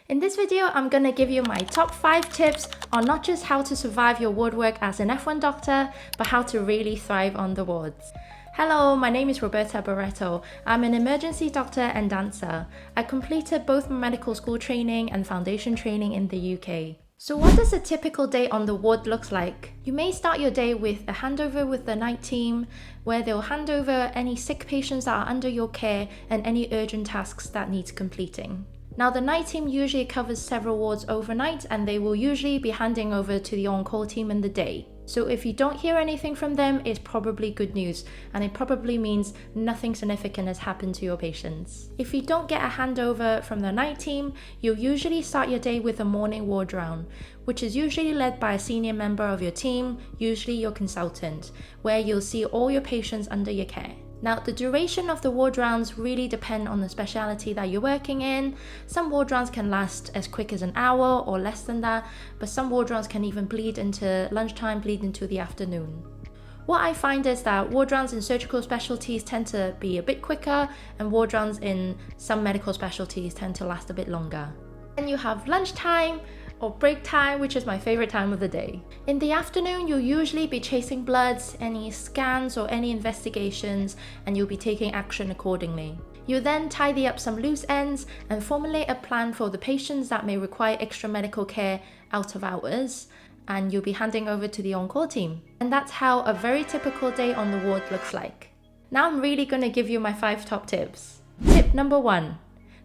In this video, I'm going to give you my top 5 tips on not just how to survive your ward work as an F1 doctor, but how to really thrive on the wards. Hello, my name is Roberta Barreto. I'm an emergency doctor and dancer. I completed both my medical school training and foundation training in the UK. So what does a typical day on the ward look like? You may start your day with a handover with the night team, where they'll hand over any sick patients that are under your care and any urgent tasks that need completing. Now, the night team usually covers several wards overnight, and they will usually be handing over to the on-call team in the day. So if you don't hear anything from them, it's probably good news, and it probably means nothing significant has happened to your patients. If you don't get a handover from the night team, you'll usually start your day with a morning ward round, which is usually led by a senior member of your team, usually your consultant, where you'll see all your patients under your care. Now, the duration of the ward rounds really depend on the specialty that you're working in. Some ward rounds can last as quick as an hour or less than that, but some ward rounds can even bleed into lunchtime, bleed into the afternoon. What I find is that ward rounds in surgical specialties tend to be a bit quicker, and ward rounds in some medical specialties tend to last a bit longer. Then you have lunchtime, or break time, which is my favorite time of the day. In the afternoon, you'll usually be chasing bloods, any scans or any investigations, and you'll be taking action accordingly. You'll then tidy up some loose ends and formulate a plan for the patients that may require extra medical care out of hours, and you'll be handing over to the on-call team. And that's how a very typical day on the ward looks like. Now I'm really going to give you my 5 top tips. Tip number 1,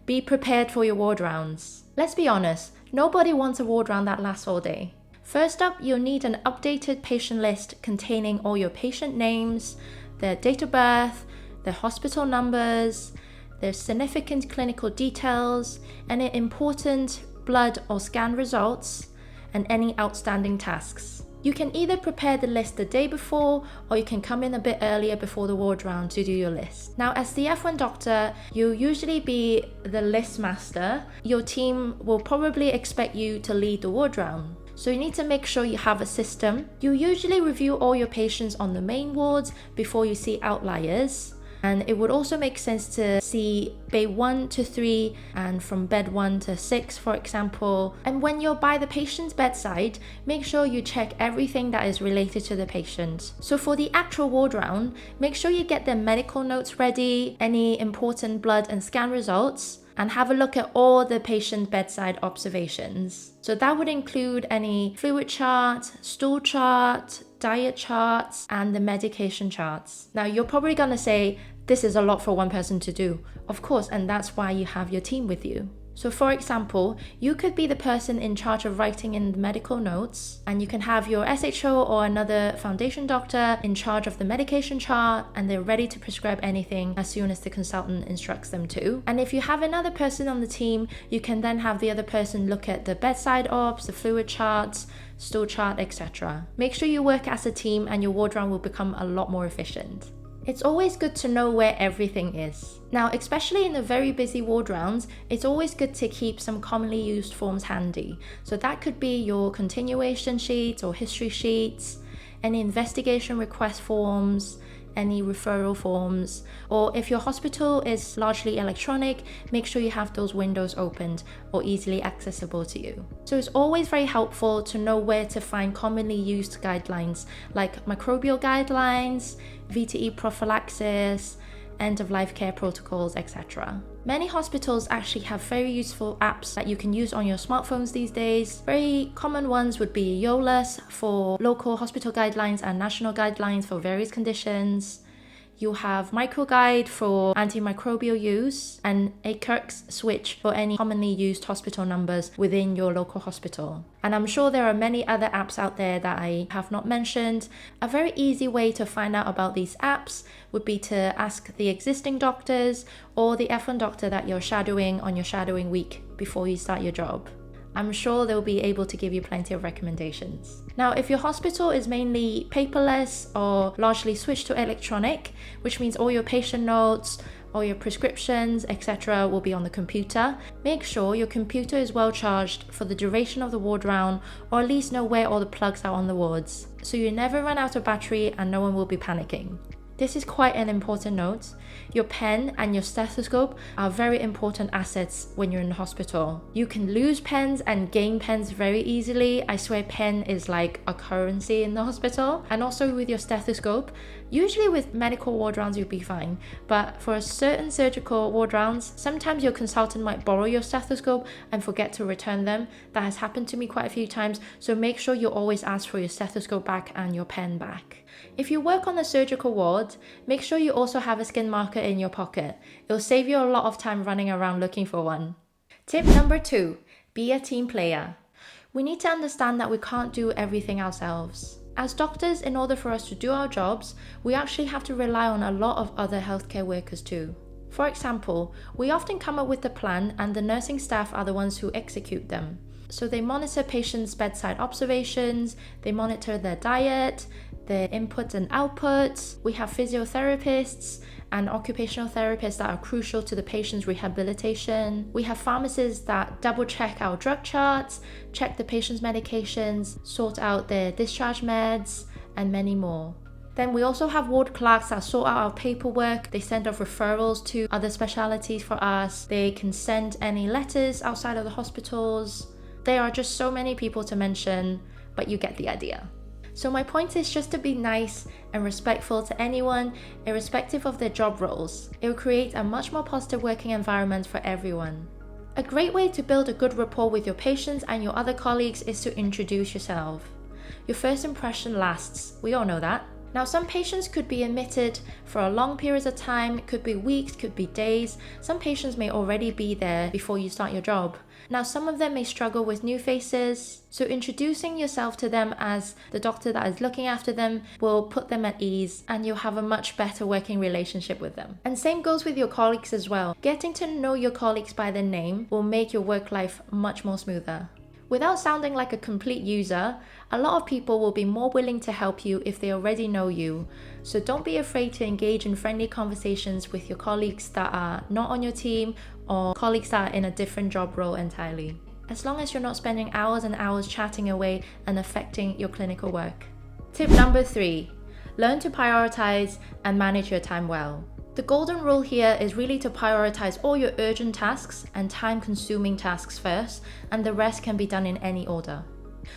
be prepared for your ward rounds. Let's be honest, nobody wants a ward round that lasts all day. First up, you'll need an updated patient list containing all your patient names, their date of birth, their hospital numbers, their significant clinical details, any important blood or scan results, and any outstanding tasks. You can either prepare the list the day before, or you can come in a bit earlier before the ward round to do your list. Now, as the F1 doctor, you'll usually be the list master. Your team will probably expect you to lead the ward round. So you need to make sure you have a system. You usually review all your patients on the main wards before you see outliers. And it would also make sense to see bay 1 to 3 and from bed 1 to 6, for example. And when you're by the patient's bedside, make sure you check everything that is related to the patient. So for the actual ward round, make sure you get their medical notes ready, any important blood and scan results, and have a look at all the patient bedside observations. So that would include any fluid chart, stool chart, diet charts, and the medication charts. Now, you're probably gonna say, this is a lot for one person to do. Of course, and that's why you have your team with you. So for example, you could be the person in charge of writing in the medical notes, and you can have your SHO or another foundation doctor in charge of the medication chart, and they're ready to prescribe anything as soon as the consultant instructs them to. And if you have another person on the team, you can then have the other person look at the bedside obs, the fluid charts, stool chart, etc. Make sure you work as a team, and your ward round will become a lot more efficient. It's always good to know where everything is. Now, especially in the very busy ward rounds, it's always good to keep some commonly used forms handy. So that could be your continuation sheets or history sheets, any investigation request forms, any referral forms, or if your hospital is largely electronic, make sure you have those windows opened or easily accessible to you. So it's always very helpful to know where to find commonly used guidelines like microbial guidelines, VTE prophylaxis, end-of-life care protocols, etc. Many hospitals actually have very useful apps that you can use on your smartphones these days. Very common ones would be YOLAS for local hospital guidelines and national guidelines for various conditions. You have MicroGuide for antimicrobial use, and a Kirk's Switch for any commonly used hospital numbers within your local hospital. And I'm sure there are many other apps out there that I have not mentioned. A very easy way to find out about these apps would be to ask the existing doctors or the F1 doctor that you're shadowing on your shadowing week before you start your job. I'm sure they'll be able to give you plenty of recommendations. Now, if your hospital is mainly paperless or largely switched to electronic, which means all your patient notes, all your prescriptions, etc. will be on the computer, make sure your computer is well charged for the duration of the ward round, or at least know where all the plugs are on the wards, so you never run out of battery and no one will be panicking. This is quite an important note. Your pen and your stethoscope are very important assets when you're in the hospital. You can lose pens and gain pens very easily. I swear pen is like a currency in the hospital. And also with your stethoscope, usually with medical ward rounds you'll be fine. But for certain surgical ward rounds, sometimes your consultant might borrow your stethoscope and forget to return them. That has happened to me quite a few times. So make sure you always ask for your stethoscope back and your pen back. If you work on the surgical ward, make sure you also have a skin marker in your pocket. It'll save you a lot of time running around looking for one. Tip number 2, be a team player. We need to understand that we can't do everything ourselves. As doctors, in order for us to do our jobs, we actually have to rely on a lot of other healthcare workers too. For example, we often come up with the plan and the nursing staff are the ones who execute them. So they monitor patients' bedside observations, they monitor their diet, their inputs and outputs. We have physiotherapists and occupational therapists that are crucial to the patient's rehabilitation. We have pharmacists that double check our drug charts, check the patient's medications, sort out their discharge meds, and many more. Then we also have ward clerks that sort out our paperwork. They send off referrals to other specialities for us. They can send any letters outside of the hospitals. There are just so many people to mention, but you get the idea. So my point is just to be nice and respectful to anyone, irrespective of their job roles. It will create a much more positive working environment for everyone. A great way to build a good rapport with your patients and your other colleagues is to introduce yourself. Your first impression lasts, we all know that. Now, some patients could be admitted for a long period of time, it could be weeks, could be days. Some patients may already be there before you start your job. Now, some of them may struggle with new faces, so introducing yourself to them as the doctor that is looking after them will put them at ease and you'll have a much better working relationship with them. And same goes with your colleagues as well. Getting to know your colleagues by their name will make your work life much more smoother. Without sounding like a complete user, a lot of people will be more willing to help you if they already know you. So don't be afraid to engage in friendly conversations with your colleagues that are not on your team or colleagues that are in a different job role entirely. As long as you're not spending hours and hours chatting away and affecting your clinical work. Tip number 3, learn to prioritize and manage your time well. The golden rule here is really to prioritize all your urgent tasks and time-consuming tasks first, and the rest can be done in any order.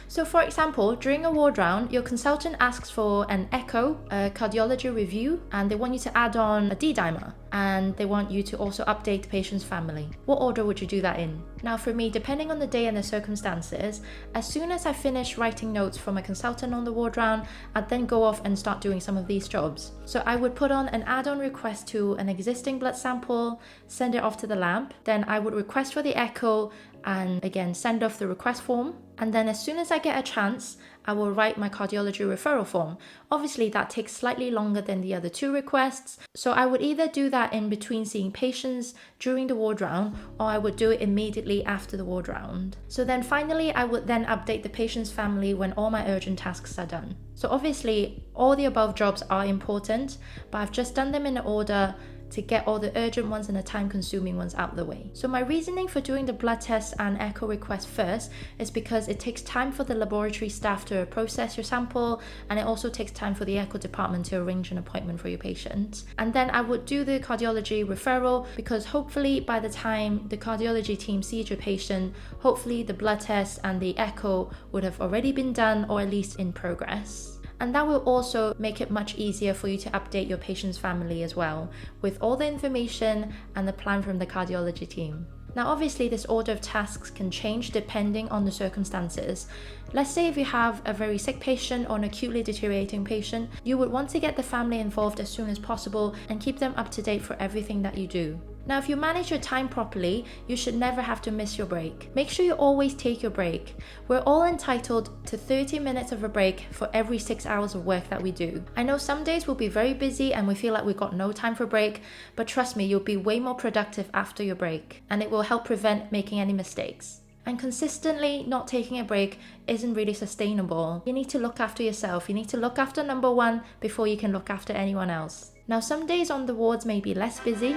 So for example, during a ward round, your consultant asks for an echo, a cardiology review, and they want you to add on a D-dimer, and they want you to also update the patient's family. What order would you do that in? Now for me, depending on the day and the circumstances, as soon as I finish writing notes for my consultant on the ward round, I'd then go off and start doing some of these jobs. So I would put on an add-on request to an existing blood sample, send it off to the lab, then I would request for the echo, and again send off the request form, and then as soon as I get a chance I will write my cardiology referral form. Obviously that takes slightly longer than the other 2 requests, so I would either do that in between seeing patients during the ward round or I would do it immediately after the ward round. So then finally I would then update the patient's family when all my urgent tasks are done. So obviously all the above jobs are important, but I've just done them in order to get all the urgent ones and the time-consuming ones out of the way. So my reasoning for doing the blood tests and echo request first is because it takes time for the laboratory staff to process your sample, and it also takes time for the echo department to arrange an appointment for your patient. And then I would do the cardiology referral because hopefully by the time the cardiology team sees your patient, hopefully the blood test and the echo would have already been done or at least in progress. And that will also make it much easier for you to update your patient's family as well, with all the information and the plan from the cardiology team. Now obviously this order of tasks can change depending on the circumstances. Let's say if you have a very sick patient or an acutely deteriorating patient, you would want to get the family involved as soon as possible and keep them up to date for everything that you do. Now if you manage your time properly, you should never have to miss your break. Make sure you always take your break. We're all entitled to 30 minutes of a break for every 6 hours of work that we do. I know some days we'll be very busy and we feel like we've got no time for a break, but trust me, you'll be way more productive after your break, and it will help prevent making any mistakes. And consistently not taking a break isn't really sustainable. You need to look after yourself. You need to look after number one before you can look after anyone else. Now some days on the wards may be less busy,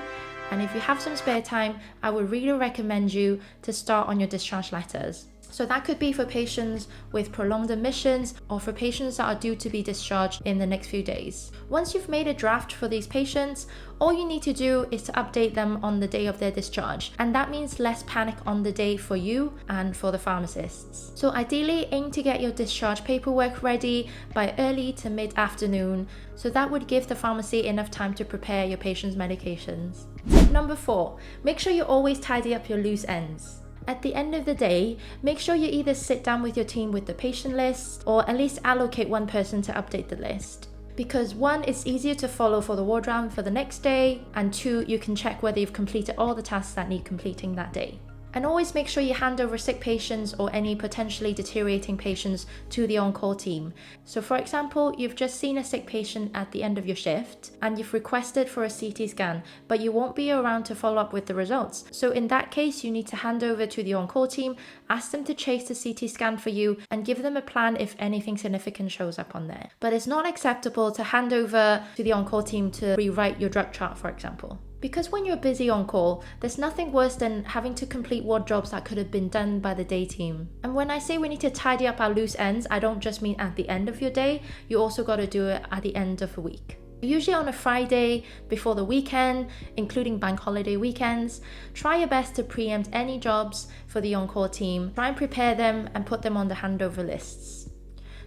and if you have some spare time, I would really recommend you to start on your discharge letters. So that could be for patients with prolonged admissions or for patients that are due to be discharged in the next few days. Once you've made a draft for these patients, all you need to do is to update them on the day of their discharge, and that means less panic on the day for you and for the pharmacists. So ideally, aim to get your discharge paperwork ready by early to mid-afternoon, so that would give the pharmacy enough time to prepare your patient's medications. Tip number 4, make sure you always tidy up your loose ends. At the end of the day, make sure you either sit down with your team with the patient list or at least allocate one person to update the list. Because 1, it's easier to follow for the ward round for the next day, and 2, you can check whether you've completed all the tasks that need completing that day. And always make sure you hand over sick patients or any potentially deteriorating patients to the on-call team. So for example, you've just seen a sick patient at the end of your shift and you've requested for a CT scan, but you won't be around to follow up with the results. So in that case, you need to hand over to the on-call team, ask them to chase the CT scan for you and give them a plan if anything significant shows up on there. But it's not acceptable to hand over to the on-call team to rewrite your drug chart, for example. Because when you're busy on call, there's nothing worse than having to complete ward jobs that could have been done by the day team. And when I say we need to tidy up our loose ends, I don't just mean at the end of your day, you also got to do it at the end of a week. Usually on a Friday before the weekend, including bank holiday weekends, try your best to preempt any jobs for the on-call team. Try and prepare them and put them on the handover lists.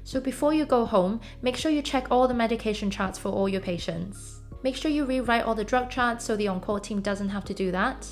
So before you go home, make sure you check all the medication charts for all your patients. Make sure you rewrite all the drug charts so the on-call team doesn't have to do that.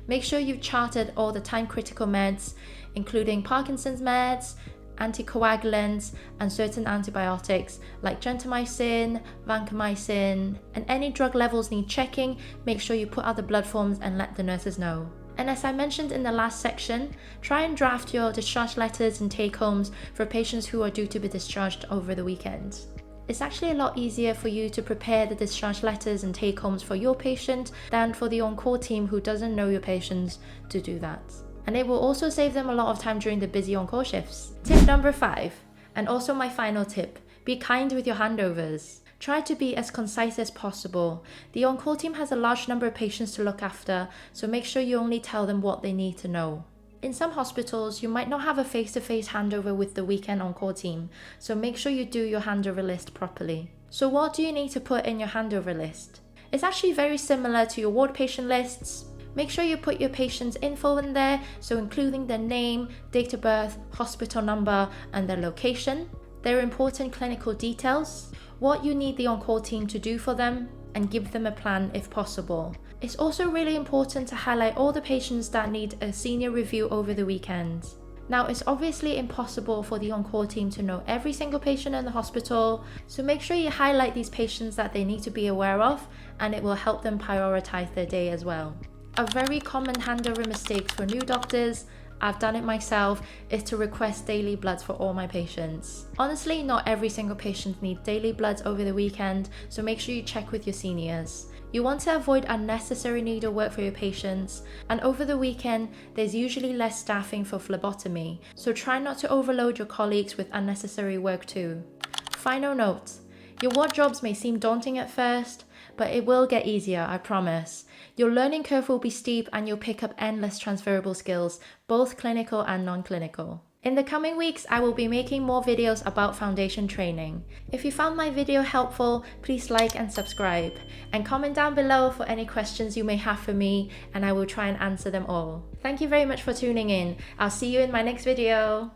Make sure you've charted all the time-critical meds, including Parkinson's meds, anticoagulants, and certain antibiotics like gentamicin, vancomycin, and any drug levels need checking. Make sure you put out the blood forms and let the nurses know. And as I mentioned in the last section, try and draft your discharge letters and take-homes for patients who are due to be discharged over the weekend. It's actually a lot easier for you to prepare the discharge letters and take-homes for your patient than for the on-call team who doesn't know your patients to do that. And it will also save them a lot of time during the busy on-call shifts. Tip number 5, and also my final tip, be kind with your handovers. Try to be as concise as possible. The on-call team has a large number of patients to look after, so make sure you only tell them what they need to know. In some hospitals, you might not have a face-to-face handover with the weekend on-call team, so make sure you do your handover list properly. So what do you need to put in your handover list? It's actually very similar to your ward patient lists. Make sure you put your patient's info in there, so including their name, date of birth, hospital number, and their location, their important clinical details, what you need the on-call team to do for them, and give them a plan if possible. It's also really important to highlight all the patients that need a senior review over the weekend. Now, it's obviously impossible for the on-call team to know every single patient in the hospital, so make sure you highlight these patients that they need to be aware of, and it will help them prioritize their day as well. A very common handover mistake for new doctors, I've done it myself, is to request daily bloods for all my patients. Honestly, not every single patient needs daily bloods over the weekend, so make sure you check with your seniors. You want to avoid unnecessary needle work for your patients, and over the weekend, there's usually less staffing for phlebotomy, so try not to overload your colleagues with unnecessary work too. Final note, your ward jobs may seem daunting at first, but it will get easier, I promise. Your learning curve will be steep and you'll pick up endless transferable skills, both clinical and non-clinical. In the coming weeks, I will be making more videos about foundation training. If you found my video helpful, please like and subscribe, and comment down below for any questions you may have for me, and I will try and answer them all. Thank you very much for tuning in. I'll see you in my next video.